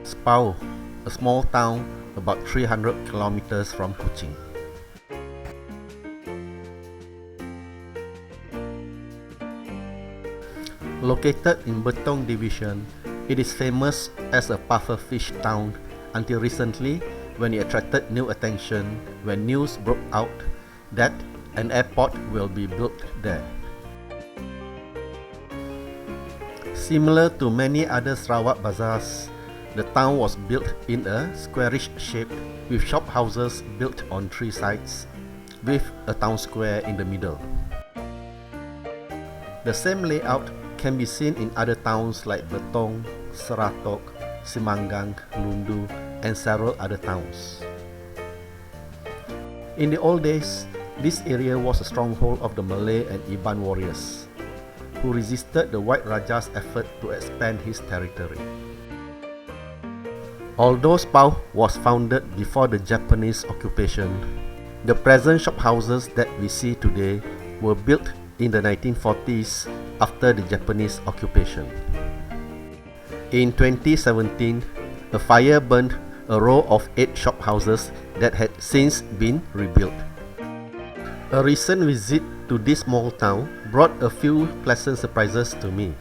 Spaoh, a small town about 300 kilometers from Kuching. Located in Betong Division, it is famous as a pufferfish town until recently, when it attracted new attention when news broke out that an airport will be built there. Similar to many other Sarawak bazaars, the town was built in a squarish shape with shop houses built on three sides, with a town square in the middle. The same layout can be seen in other towns like Betong, Seratok, Semangang, Lundu, and several other towns. In the old days, this area was a stronghold of the Malay and Iban warriors, who resisted the White Raja's effort to expand his territory. Although Spaoh was founded before the Japanese occupation, the present shophouses that we see today were built in the 1940s after the Japanese occupation. In 2017, a fire burned a row of 8 shophouses that had since been rebuilt. A recent visit to this small town brought a few pleasant surprises to me.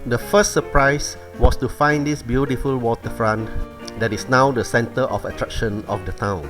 The first surprise was to find this beautiful waterfront that is now the center of attraction of the town.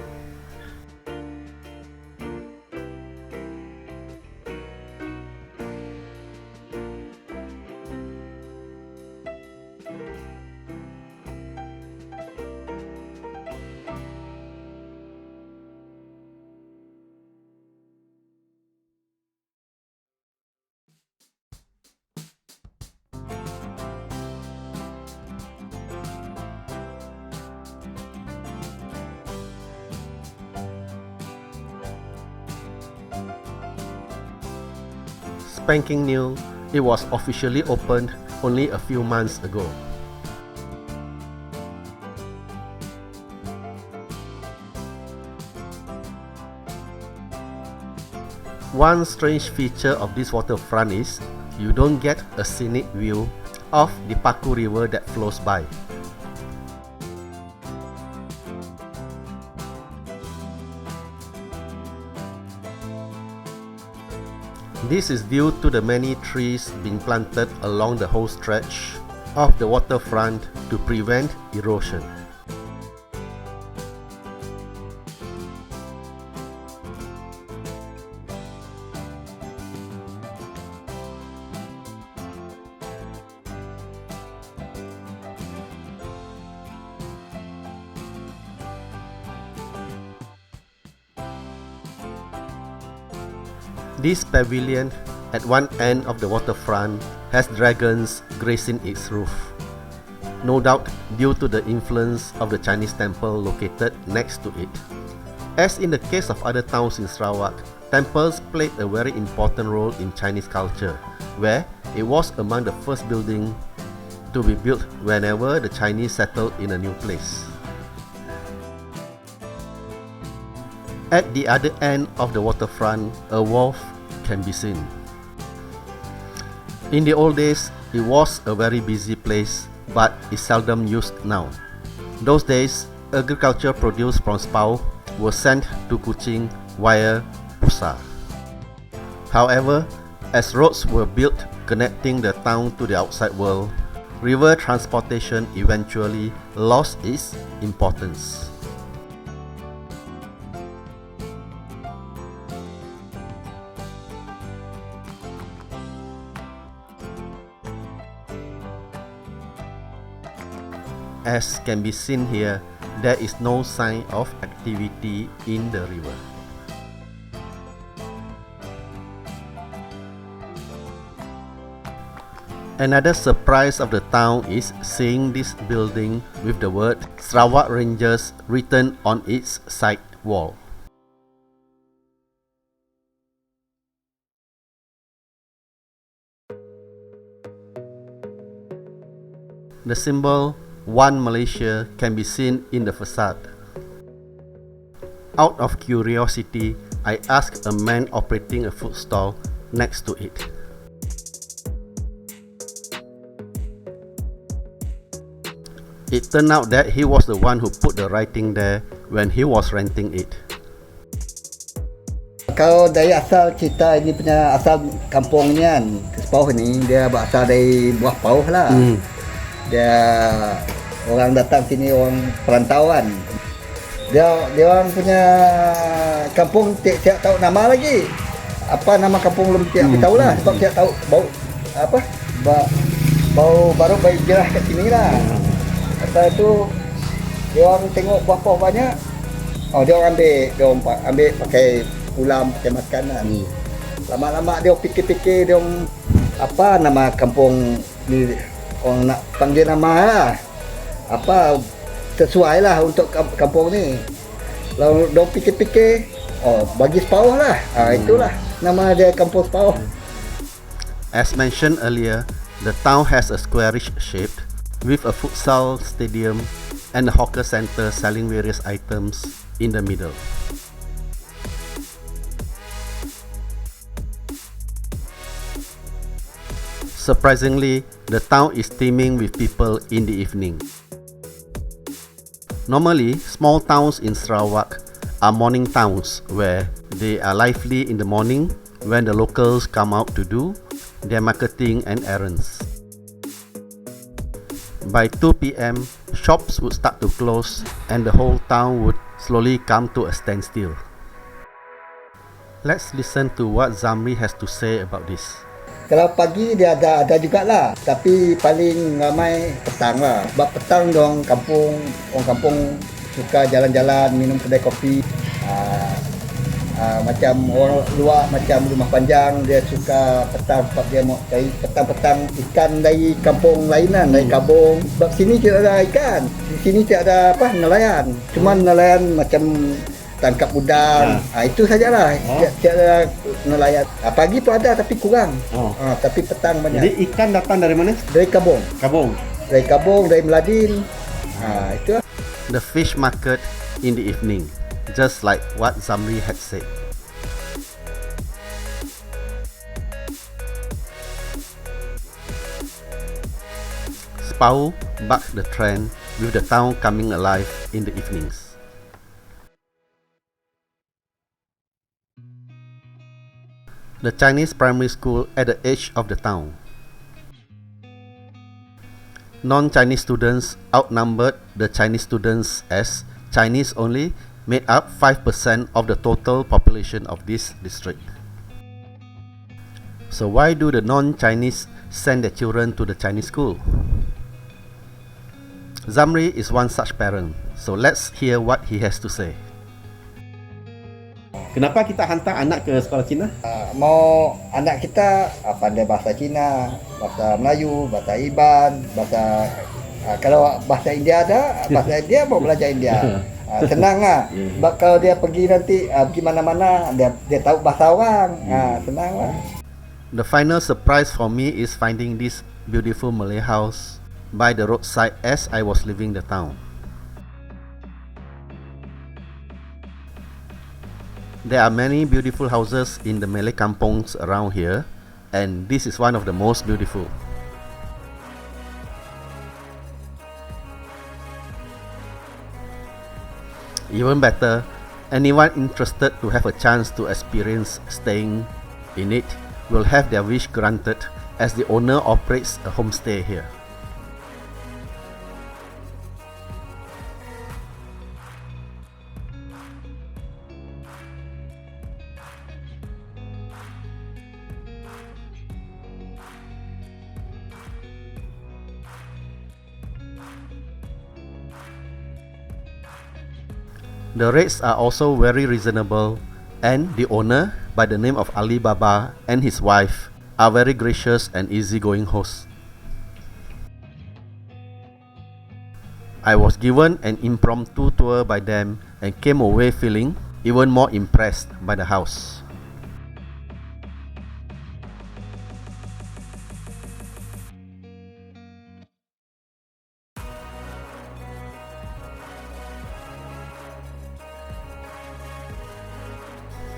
Spanking new, it was officially opened only a few months ago. One strange feature of this waterfront is you don't get a scenic view of the Paku River that flows by. This is due to the many trees being planted along the whole stretch of the waterfront to prevent erosion. This pavilion at one end of the waterfront has dragons gracing its roof, no doubt due to the influence of the Chinese temple located next to it. As in the case of other towns in Sarawak, temples played a very important role in Chinese culture, where it was among the first buildings to be built whenever the Chinese settled in a new place. At the other end of the waterfront, a wharf can be seen. In the old days, it was a very busy place, but is seldom used now. Those days, agriculture produce from Spaoh was sent to Kuching via Pusar. However, as roads were built connecting the town to the outside world, river transportation eventually lost its importance. As can be seen here, there is no sign of activity in the river. Another surprise of the town is seeing this building with the word Sarawak Rangers written on its side wall. The symbol One Malaysia can be seen in the facade. Out of curiosity, I asked a man operating a food stall next to it. It turned out that he was the one who put the writing there when he was renting it. Kalau dari asal cerita ini punya asal kampungnya Spaoh ni, dia berasal dari buah pauh lah. Dia orang datang sini, orang perantauan. Dia orang punya kampung tidak tahu nama lagi. Apa nama kampung belum tidak tahu lah, sebab tidak tahu bau baru berhijrah kat sini lah. Lepas tu dia orang tengok buah pauh banyak. Dia orang ambil pakai ulam, pakai makanan. Lama-lama dia fikir-fikir dia apa nama kampung ni, orang nak panggil nama lah. Apa sesuai lah untuk kampung ni. Lalu dia fikir-fikir, bagi Spaoh lah. Itulah nama dia, kampung Spaoh. As mentioned earlier, the town has a squarish shape with a futsal stadium and a hawker center selling various items in the middle. Surprisingly, the town is teeming with people in the evening. Normally, small towns in Sarawak are morning towns where they are lively in the morning when the locals come out to do their marketing and errands. By 2 p.m, shops would start to close and the whole town would slowly come to a standstill. Let's listen to what Zamri has to say about this. Kalau pagi dia ada jugalah, tapi paling ramai petang lah. Sebab petang orang kampung suka jalan-jalan, minum kedai kopi. Macam orang luar, macam rumah panjang, dia suka petang sebab dia mau cari petang-petang ikan dari kampung lainan, dari Kabung. Sebab sini tidak ada ikan, di sini tidak ada nelayan. Cuma nelayan macam tangkap udang, itu sajalah. Tiada nelayan. Pagi pun ada tapi kurang. Tapi petang banyak. Jadi ikan datang dari mana? Dari Kabung. Dari Kabung, dari Meladin. Itu. The fish market in the evening, just like what Zamri had said. Spaoh bucked the trend with the town coming alive in the evenings. The Chinese primary school at the edge of the town. Non-Chinese students outnumbered the Chinese students, as Chinese only made up 5% of the total population of this district. So why do the non-Chinese send their children to the Chinese school? Zamri is one such parent, so let's hear what he has to say. Kenapa kita hantar anak ke sekolah Cina? Mau anak kita pandai bahasa Cina, bahasa Melayu, bahasa Iban, bahasa kalau bahasa India ada, bahasa India mau belajar India. Senang lah. Sebab kalau dia pergi nanti pergi mana-mana, dia tahu bahasa orang. Senang lah. The final surprise for me is finding this beautiful Malay house by the roadside as I was leaving the town. There are many beautiful houses in the Malay kampongs around here, and this is one of the most beautiful. Even better, anyone interested to have a chance to experience staying in it will have their wish granted, as the owner operates a homestay here. The rates are also very reasonable, and the owner, by the name of Ali Baba, and his wife are very gracious and easygoing hosts. I was given an impromptu tour by them and came away feeling even more impressed by the house.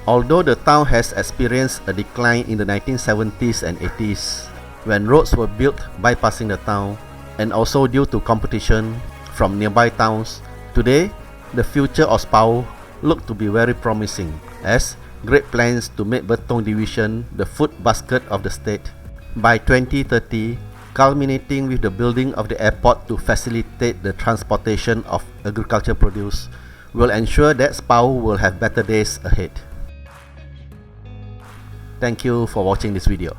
Although the town has experienced a decline in the 1970s and 80s, when roads were built bypassing the town, and also due to competition from nearby towns, today the future of Spaoh look to be very promising, as great plans to make Betong Division the food basket of the state. By 2030, culminating with the building of the airport to facilitate the transportation of agriculture produce, will ensure that Spaoh will have better days ahead. Thank you for watching this video.